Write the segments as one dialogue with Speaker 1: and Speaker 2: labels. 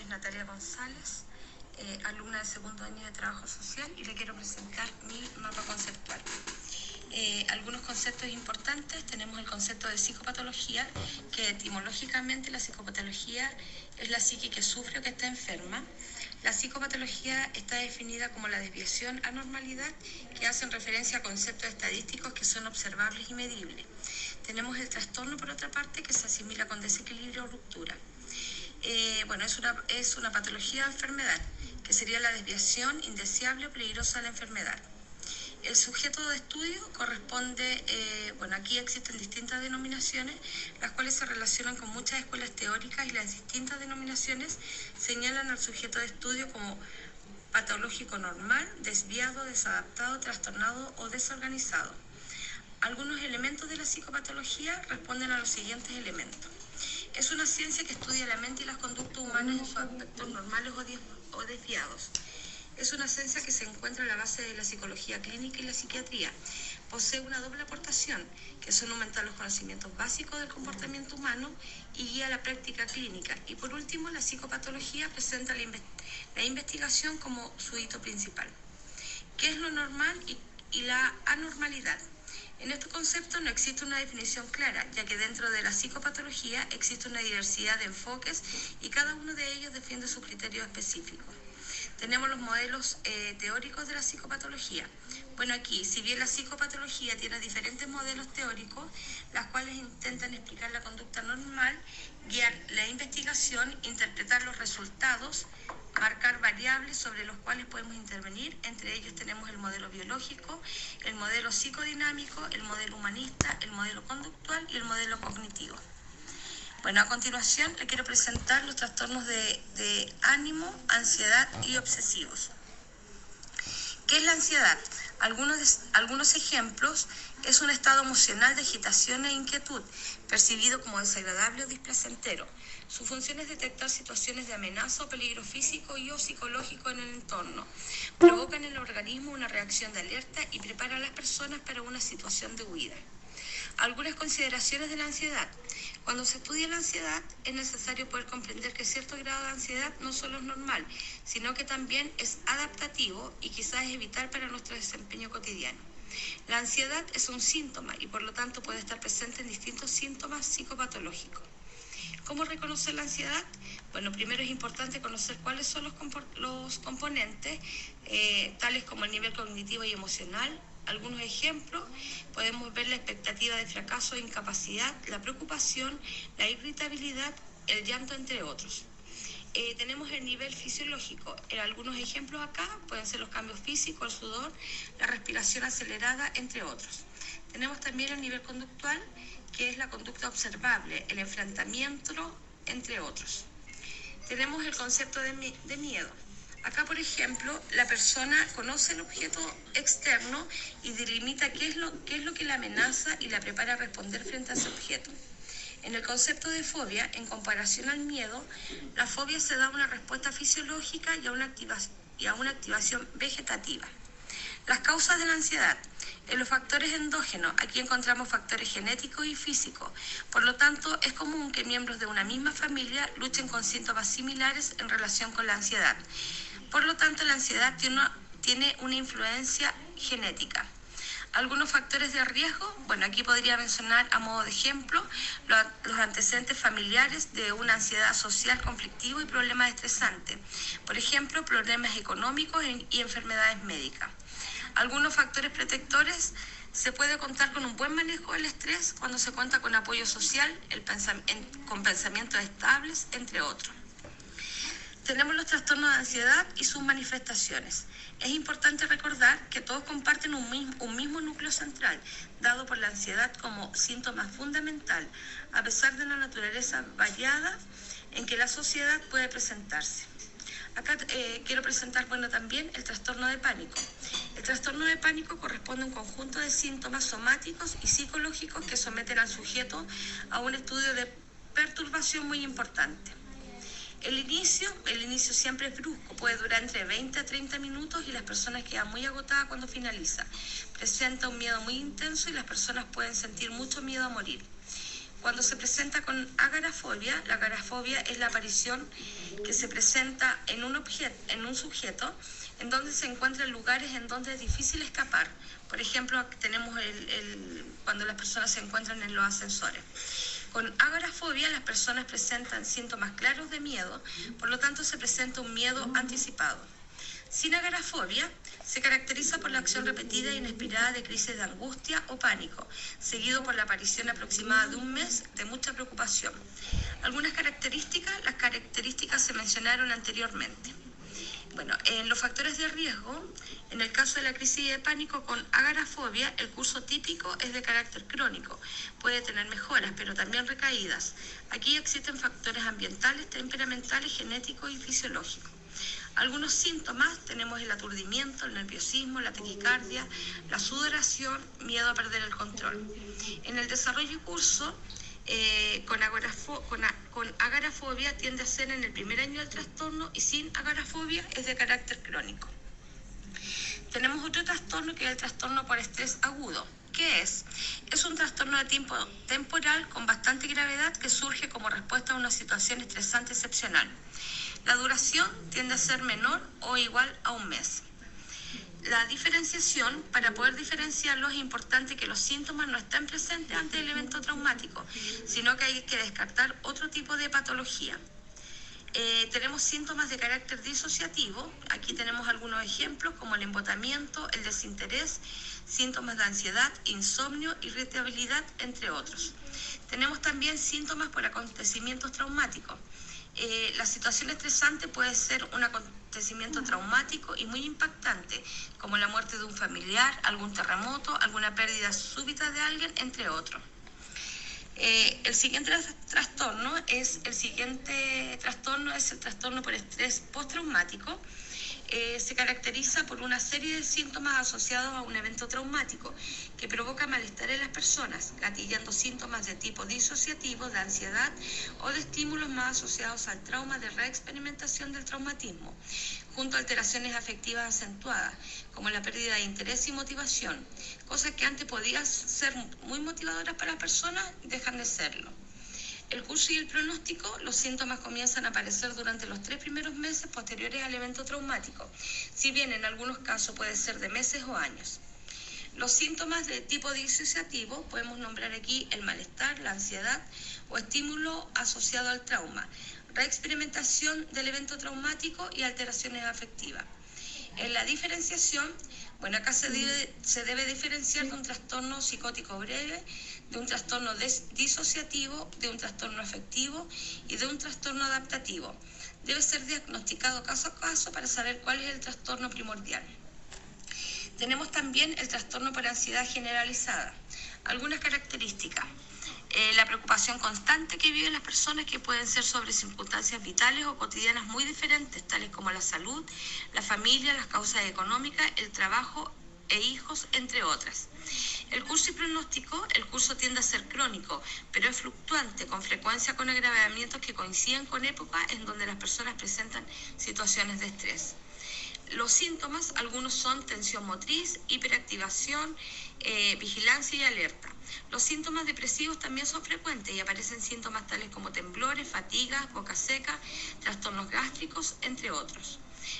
Speaker 1: es Natalia González, alumna del segundo año de Trabajo Social, y le quiero presentar mi mapa conceptual. Algunos conceptos importantes: tenemos el concepto de psicopatología, que etimológicamente la psicopatología es la psique que sufre o que está enferma. La psicopatología está definida como la desviación, anormalidad, que hacen referencia a conceptos estadísticos que son observables y medibles. Tenemos el trastorno, por otra parte, que se asimila con desequilibrio o ruptura. Es una patología de enfermedad, que sería la desviación indeseable o peligrosa de la enfermedad. El sujeto de estudio corresponde, aquí existen distintas denominaciones, las cuales se relacionan con muchas escuelas teóricas, y las distintas denominaciones señalan al sujeto de estudio como patológico normal, desviado, desadaptado, trastornado o desorganizado. Algunos elementos de la psicopatología responden a los siguientes elementos. Es una ciencia que estudia la mente y las conductas humanas en sus aspectos normales o desviados. Es una ciencia que se encuentra a la base de la psicología clínica y la psiquiatría. Posee una doble aportación, que son aumentar los conocimientos básicos del comportamiento humano y guía la práctica clínica. Y por último, la psicopatología presenta la investigación como su hito principal. ¿Qué es lo normal y la anormalidad? En este concepto no existe una definición clara, ya que dentro de la psicopatología existe una diversidad de enfoques y cada uno de ellos defiende sus criterios específicos. Tenemos los modelos teóricos de la psicopatología. Aquí, si bien la psicopatología tiene diferentes modelos teóricos, las cuales intentan explicar la conducta normal, guiar la investigación, interpretar los resultados, marcar variables sobre los cuales podemos intervenir. Entre ellos tenemos el modelo biológico, el modelo psicodinámico, el modelo humanista, el modelo conductual y el modelo cognitivo. A continuación le quiero presentar los trastornos de ánimo, ansiedad y obsesivos. ¿Qué es la ansiedad? Algunos ejemplos: es un estado emocional de agitación e inquietud, percibido como desagradable o displacentero. Su función es detectar situaciones de amenaza o peligro físico y o psicológico en el entorno. Provoca en el organismo una reacción de alerta y prepara a las personas para una situación de huida. Algunas consideraciones de la ansiedad. Cuando se estudia la ansiedad, es necesario poder comprender que cierto grado de ansiedad no solo es normal, sino que también es adaptativo y quizás es vital para nuestro desempeño cotidiano. La ansiedad es un síntoma y por lo tanto puede estar presente en distintos síntomas psicopatológicos. ¿Cómo reconocer la ansiedad? Primero es importante conocer cuáles son los componentes, tales como el nivel cognitivo y emocional. Algunos ejemplos: podemos ver la expectativa de fracaso e incapacidad, la preocupación, la irritabilidad, el llanto, entre otros. Tenemos el nivel fisiológico. Algunos ejemplos acá pueden ser los cambios físicos, el sudor, la respiración acelerada, entre otros. Tenemos también el nivel conductual, que es la conducta observable, el enfrentamiento, entre otros. Tenemos el concepto de miedo. Acá, por ejemplo, la persona conoce el objeto externo y delimita qué es lo que la amenaza y la prepara a responder frente a ese objeto. En el concepto de fobia, en comparación al miedo, la fobia se da a una respuesta fisiológica y a una activación vegetativa. Las causas de la ansiedad. En los factores endógenos, aquí encontramos factores genéticos y físicos. Por lo tanto, es común que miembros de una misma familia luchen con síntomas similares en relación con la ansiedad. Por lo tanto, la ansiedad tiene una influencia genética. Algunos factores de riesgo, aquí podría mencionar a modo de ejemplo los antecedentes familiares de una ansiedad social conflictiva y problemas estresantes. Por ejemplo, problemas económicos y enfermedades médicas. Algunos factores protectores: se puede contar con un buen manejo del estrés cuando se cuenta con apoyo social, con pensamientos estables, entre otros. Tenemos los trastornos de ansiedad y sus manifestaciones. Es importante recordar que todos comparten un mismo núcleo central, dado por la ansiedad como síntoma fundamental, a pesar de la naturaleza variada en que la sociedad puede presentarse. Acá quiero presentar también el trastorno de pánico. El trastorno de pánico corresponde a un conjunto de síntomas somáticos y psicológicos que someten al sujeto a un estudio de perturbación muy importante. El inicio siempre es brusco, puede durar entre 20 a 30 minutos y las personas quedan muy agotadas cuando finaliza. Presenta un miedo muy intenso y las personas pueden sentir mucho miedo a morir. Cuando se presenta con agorafobia, la agorafobia es la aparición que se presenta en un sujeto en donde se encuentran lugares en donde es difícil escapar. Por ejemplo, tenemos cuando las personas se encuentran en los ascensores. Con agorafobia las personas presentan síntomas claros de miedo, por lo tanto se presenta un miedo anticipado. Sin agorafobia se caracteriza por la acción repetida e inesperada de crisis de angustia o pánico, seguido por la aparición aproximada de un mes de mucha preocupación. Algunas características, las características se mencionaron anteriormente. Bueno, en los factores de riesgo, en el caso de la crisis de pánico con agorafobia, el curso típico es de carácter crónico. Puede tener mejoras, pero también recaídas. Aquí existen factores ambientales, temperamentales, genéticos y fisiológicos. Algunos síntomas, tenemos el aturdimiento, el nerviosismo, la taquicardia, la sudoración, miedo a perder el control. En el desarrollo y curso, con agorafobia tiende a ser en el primer año del trastorno y sin agorafobia es de carácter crónico. Tenemos otro trastorno que es el trastorno por estrés agudo. ¿Qué es? Es un trastorno de tiempo temporal con bastante gravedad que surge como respuesta a una situación estresante excepcional. La duración tiende a ser menor o igual a un mes. La diferenciación, para poder diferenciarlo es importante que los síntomas no estén presentes ante el evento traumático, sino que hay que descartar otro tipo de patología. Tenemos síntomas de carácter disociativo, aquí tenemos algunos ejemplos como el embotamiento, el desinterés, síntomas de ansiedad, insomnio, irritabilidad, entre otros. Tenemos también síntomas por acontecimientos traumáticos. La situación estresante puede ser un acontecimiento traumático y muy impactante, como la muerte de un familiar, algún terremoto, alguna pérdida súbita de alguien, entre otros. El siguiente trastorno es el trastorno por estrés postraumático. Se caracteriza por una serie de síntomas asociados a un evento traumático que provoca malestar en las personas, gatillando síntomas de tipo disociativo, de ansiedad o de estímulos más asociados al trauma de reexperimentación del traumatismo, junto a alteraciones afectivas acentuadas, como la pérdida de interés y motivación, cosas que antes podían ser muy motivadoras para las personas, dejan de serlo. El curso y el pronóstico, los síntomas comienzan a aparecer durante los 3 primeros meses posteriores al evento traumático, si bien en algunos casos puede ser de meses o años. Los síntomas de tipo disociativo podemos nombrar aquí el malestar, la ansiedad o estímulo asociado al trauma, reexperimentación del evento traumático y alteraciones afectivas. En la diferenciación, bueno, acá se debe diferenciar de un trastorno psicótico breve, de un trastorno disociativo, de un trastorno afectivo y de un trastorno adaptativo. Debe ser diagnosticado caso a caso para saber cuál es el trastorno primordial. Tenemos también el trastorno por ansiedad generalizada. Algunas características. La preocupación constante que viven las personas, que pueden ser sobre circunstancias vitales o cotidianas muy diferentes, tales como la salud, la familia, las causas económicas, el trabajo e hijos, entre otras. El curso y pronóstico, el curso tiende a ser crónico, pero es fluctuante, con frecuencia con agravamientos que coinciden con épocas en donde las personas presentan situaciones de estrés. Los síntomas, algunos son tensión motriz, hiperactivación, vigilancia y alerta. Los síntomas depresivos también son frecuentes y aparecen síntomas tales como temblores, fatiga, boca seca, trastornos gástricos, entre otros.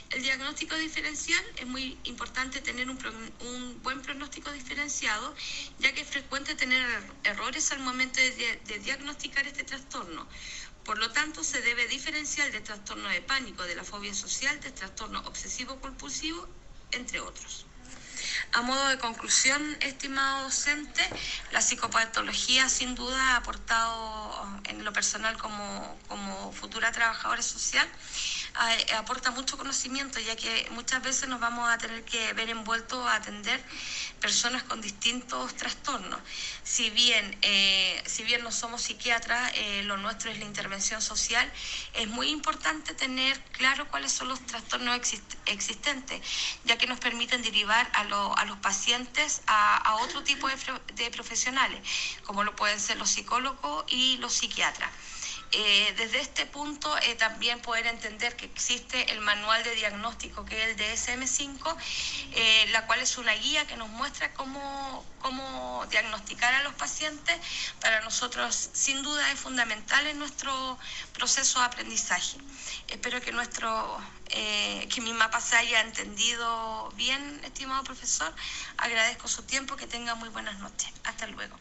Speaker 1: El diagnóstico diferencial, es muy importante tener un buen pronóstico diferenciado, ya que es frecuente tener errores al momento de diagnosticar este trastorno. Por lo tanto, se debe diferenciar del trastorno de pánico, de la fobia social, del trastorno obsesivo-compulsivo, entre otros. A modo de conclusión, estimado docente, la psicopatología sin duda ha aportado en lo personal como futura trabajadora social, aporta mucho conocimiento, ya que muchas veces nos vamos a tener que ver envueltos a atender personas con distintos trastornos. Si bien no somos psiquiatras, lo nuestro es la intervención social, es muy importante tener claro cuáles son los trastornos existentes, ya que nos permiten derivar a los pacientes a otro tipo de profesionales, como lo pueden ser los psicólogos y los psiquiatras. Desde este punto también poder entender que existe el manual de diagnóstico, que es el DSM-5, la cual es una guía que nos muestra cómo diagnosticar a los pacientes. Para nosotros sin duda es fundamental en nuestro proceso de aprendizaje. Espero que que mi mapa se haya entendido bien, estimado profesor. Agradezco su tiempo, que tenga muy buenas noches. Hasta luego.